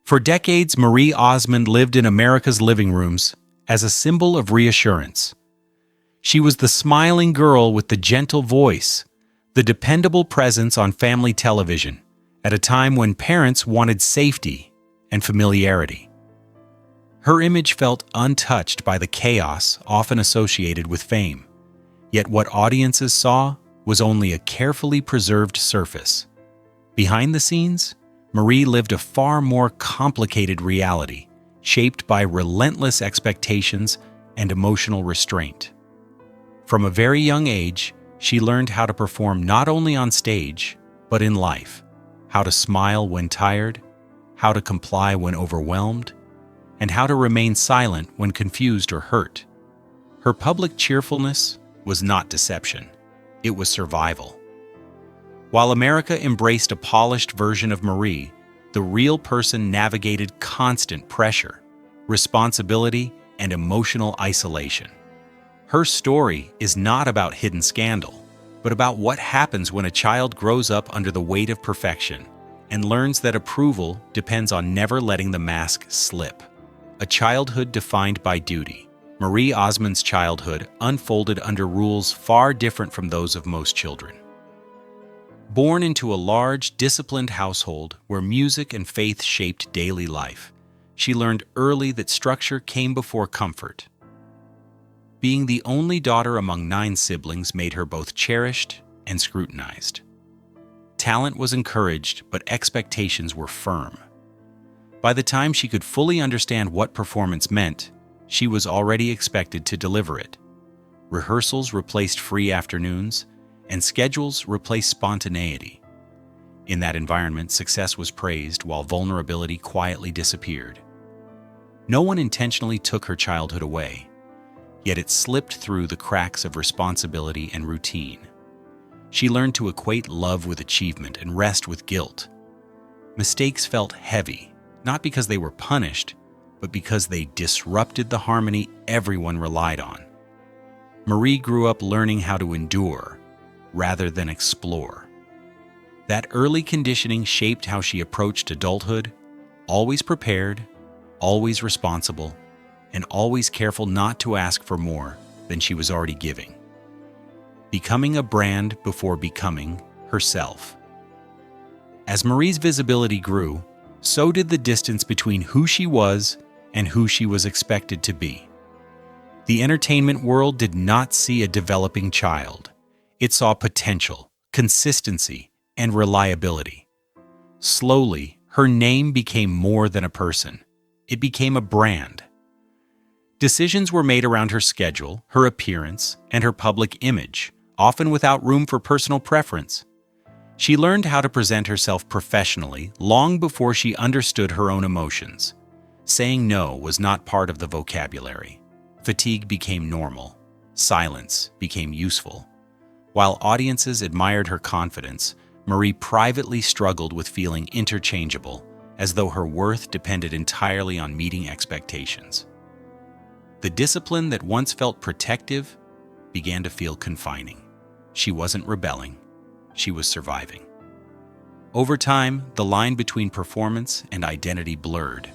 For decades, Marie Osmond lived in America's living rooms as a symbol of reassurance. She was the smiling girl with the gentle voice, the dependable presence on family television, at a time when parents wanted safety and familiarity. Her image felt untouched by the chaos often associated with fame, yet what audiences saw was only a carefully preserved surface. Behind the scenes, Marie lived a far more complicated reality, shaped by relentless expectations and emotional restraint. From a very young age, she learned how to perform not only on stage, but in life, how to smile when tired, how to comply when overwhelmed, and how to remain silent when confused or hurt. Her public cheerfulness was not deception, it was survival. While America embraced a polished version of Marie, the real person navigated constant pressure, responsibility, and emotional isolation. Her story is not about hidden scandal, but about what happens when a child grows up under the weight of perfection and learns that approval depends on never letting the mask slip. A childhood defined by duty. Marie Osmond's childhood unfolded under rules far different from those of most children. Born into a large, disciplined household where music and faith shaped daily life, she learned early that structure came before comfort. Being the only daughter among 9 siblings made her both cherished and scrutinized. Talent was encouraged, but expectations were firm. By the time she could fully understand what performance meant, she was already expected to deliver it. Rehearsals replaced free afternoons, and schedules replaced spontaneity. In that environment, success was praised while vulnerability quietly disappeared. No one intentionally took her childhood away, yet it slipped through the cracks of responsibility and routine. She learned to equate love with achievement and rest with guilt. Mistakes felt heavy, not because they were punished, but because they disrupted the harmony everyone relied on. Marie grew up learning how to endure rather than explore. That early conditioning shaped how she approached adulthood, always prepared, always responsible, and always careful not to ask for more than she was already giving. Becoming a brand before becoming herself. As Marie's visibility grew, so did the distance between who she was and who she was expected to be. The entertainment world did not see a developing child. It saw potential, consistency, and reliability. Slowly, her name became more than a person. It became a brand. Decisions were made around her schedule, her appearance, and her public image, often without room for personal preference. She learned how to present herself professionally long before she understood her own emotions. Saying no was not part of the vocabulary. Fatigue became normal. Silence became useful. While audiences admired her confidence, Marie privately struggled with feeling interchangeable, as though her worth depended entirely on meeting expectations. The discipline that once felt protective began to feel confining. She wasn't rebelling, she was surviving. Over time, the line between performance and identity blurred.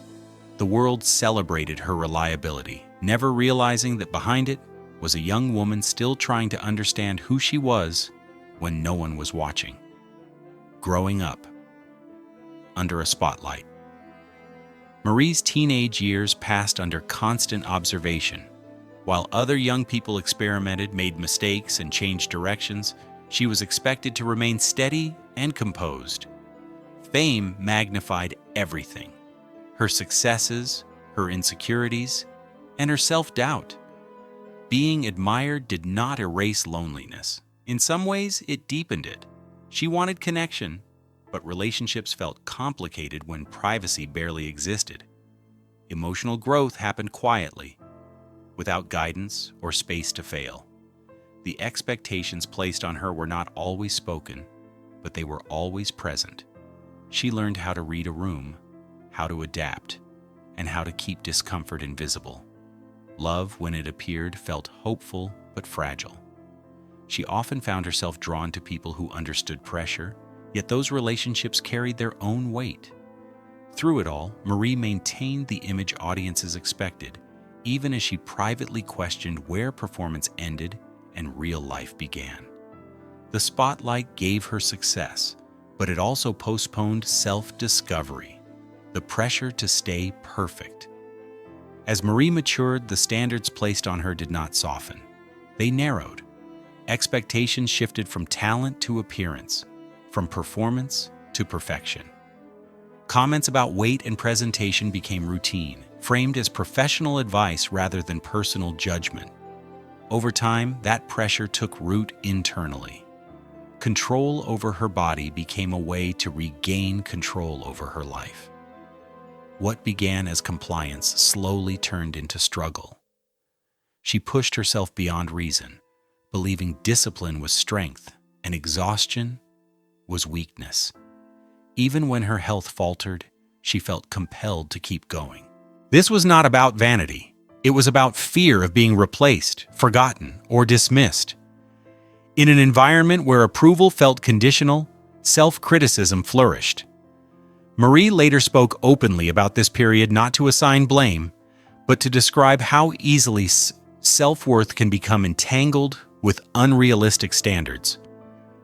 The world celebrated her reliability, never realizing that behind it was a young woman still trying to understand who she was when no one was watching. Growing up under a spotlight. Marie's teenage years passed under constant observation. While other young people experimented, made mistakes, and changed directions, she was expected to remain steady and composed. Fame magnified everything: her successes, her insecurities, and her self-doubt. Being admired did not erase loneliness. In some ways, it deepened it. She wanted connection, but relationships felt complicated when privacy barely existed. Emotional growth happened quietly, without guidance or space to fail. The expectations placed on her were not always spoken, but they were always present. She learned how to read a room, how to adapt, and how to keep discomfort invisible. Love, when it appeared, felt hopeful but fragile. She often found herself drawn to people who understood pressure, yet those relationships carried their own weight. Through it all, Marie maintained the image audiences expected, even as she privately questioned where performance ended and real life began. The spotlight gave her success, but it also postponed self-discovery, the pressure to stay perfect. As Marie matured, the standards placed on her did not soften. They narrowed. Expectations shifted from talent to appearance, from performance to perfection. Comments about weight and presentation became routine, framed as professional advice rather than personal judgment. Over time, that pressure took root internally. Control over her body became a way to regain control over her life. What began as compliance slowly turned into struggle. She pushed herself beyond reason, believing discipline was strength and exhaustion was weakness. Even when her health faltered, she felt compelled to keep going. This was not about vanity. It was about fear of being replaced, forgotten, or dismissed. In an environment where approval felt conditional, self-criticism flourished. Marie later spoke openly about this period not to assign blame, but to describe how easily self-worth can become entangled with unrealistic standards.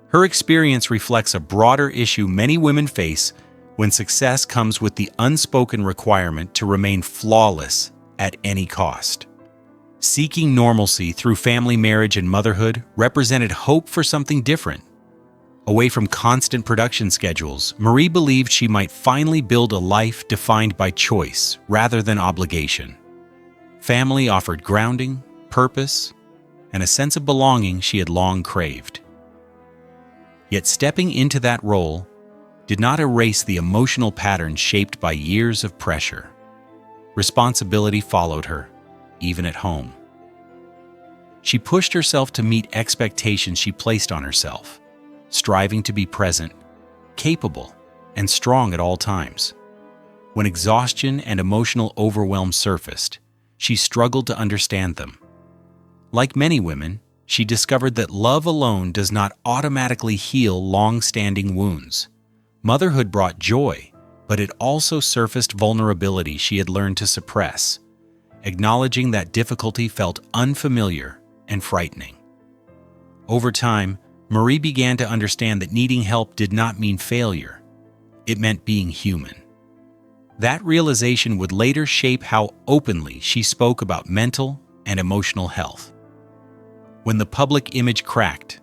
Her experience reflects a broader issue many women face when success comes with the unspoken requirement to remain flawless at any cost. Seeking normalcy through family, marriage, and motherhood represented hope for something different. Away from constant production schedules, Marie believed she might finally build a life defined by choice rather than obligation. Family offered grounding, purpose, and a sense of belonging she had long craved. Yet stepping into that role did not erase the emotional patterns shaped by years of pressure. Responsibility followed her, even at home. She pushed herself to meet expectations she placed on herself, striving to be present, capable, and strong at all times. When exhaustion and emotional overwhelm surfaced, she struggled to understand them. Like many women, she discovered that love alone does not automatically heal long-standing wounds. Motherhood brought joy, but it also surfaced vulnerability she had learned to suppress, acknowledging that difficulty felt unfamiliar and frightening. Over time, Marie began to understand that needing help did not mean failure. It meant being human. That realization would later shape how openly she spoke about mental and emotional health. When the public image cracked.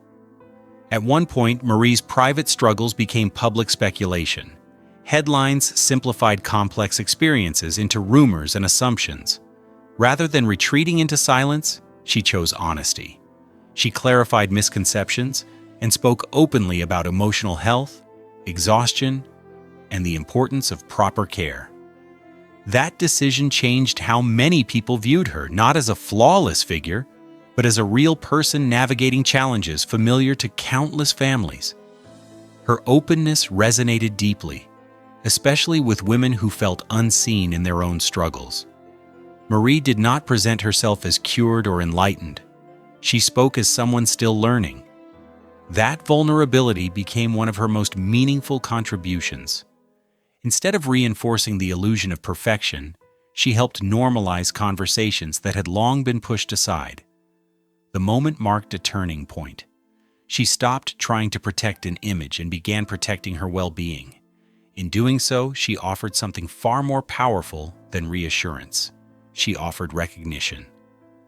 At one point, Marie's private struggles became public speculation. Headlines simplified complex experiences into rumors and assumptions. Rather than retreating into silence, she chose honesty. She clarified misconceptions and spoke openly about emotional health, exhaustion, and the importance of proper care. That decision changed how many people viewed her, not as a flawless figure, but as a real person navigating challenges familiar to countless families. Her openness resonated deeply, especially with women who felt unseen in their own struggles. Marie did not present herself as cured or enlightened. She spoke as someone still learning. That vulnerability became one of her most meaningful contributions. Instead of reinforcing the illusion of perfection, she helped normalize conversations that had long been pushed aside. The moment marked a turning point. She stopped trying to protect an image and began protecting her well-being. In doing so, she offered something far more powerful than reassurance. She offered recognition,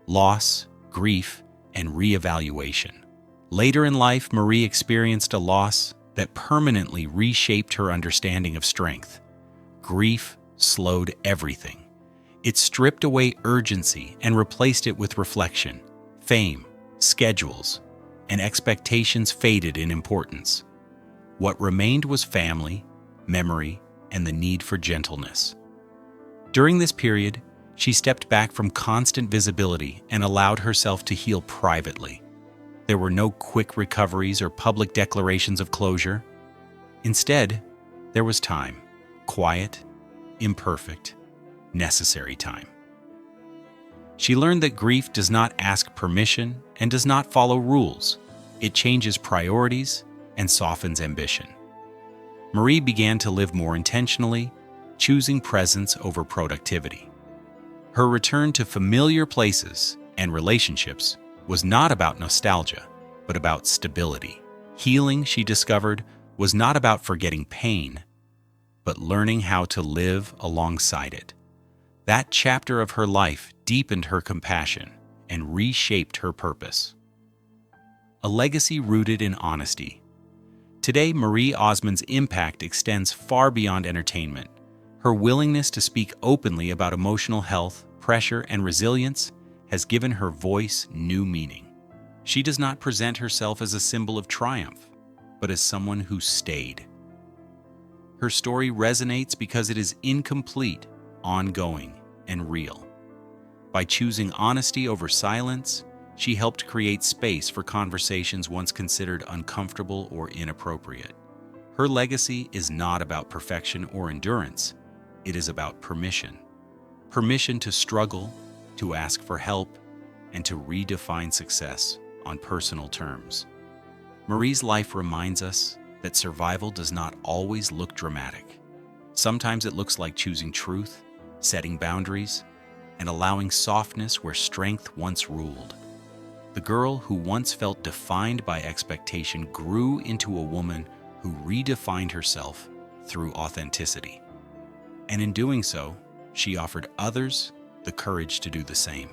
loss, grief, and reevaluation. Later in life, Marie experienced a loss that permanently reshaped her understanding of strength. Grief slowed everything. It stripped away urgency and replaced it with reflection. Fame, schedules, and expectations faded in importance. What remained was family, memory, and the need for gentleness. During this period, she stepped back from constant visibility and allowed herself to heal privately. There were no quick recoveries or public declarations of closure. Instead, there was time, quiet, imperfect, necessary time. She learned that grief does not ask permission and does not follow rules. It changes priorities and softens ambition. Marie began to live more intentionally, choosing presence over productivity. Her return to familiar places and relationships was not about nostalgia, but about stability. Healing, she discovered, was not about forgetting pain, but learning how to live alongside it. That chapter of her life deepened her compassion and reshaped her purpose. A legacy rooted in honesty. Today, Marie Osmond's impact extends far beyond entertainment. Her willingness to speak openly about emotional health, pressure, and resilience has given her voice new meaning. She does not present herself as a symbol of triumph, but as someone who stayed. Her story resonates because it is incomplete, ongoing, and real. By choosing honesty over silence, she helped create space for conversations once considered uncomfortable or inappropriate. Her legacy is not about perfection or endurance. It is about permission. Permission to struggle, to ask for help, and to redefine success on personal terms. Marie's life reminds us that survival does not always look dramatic. Sometimes it looks like choosing truth, setting boundaries, and allowing softness where strength once ruled. The girl who once felt defined by expectation grew into a woman who redefined herself through authenticity. And in doing so, she offered others the courage to do the same.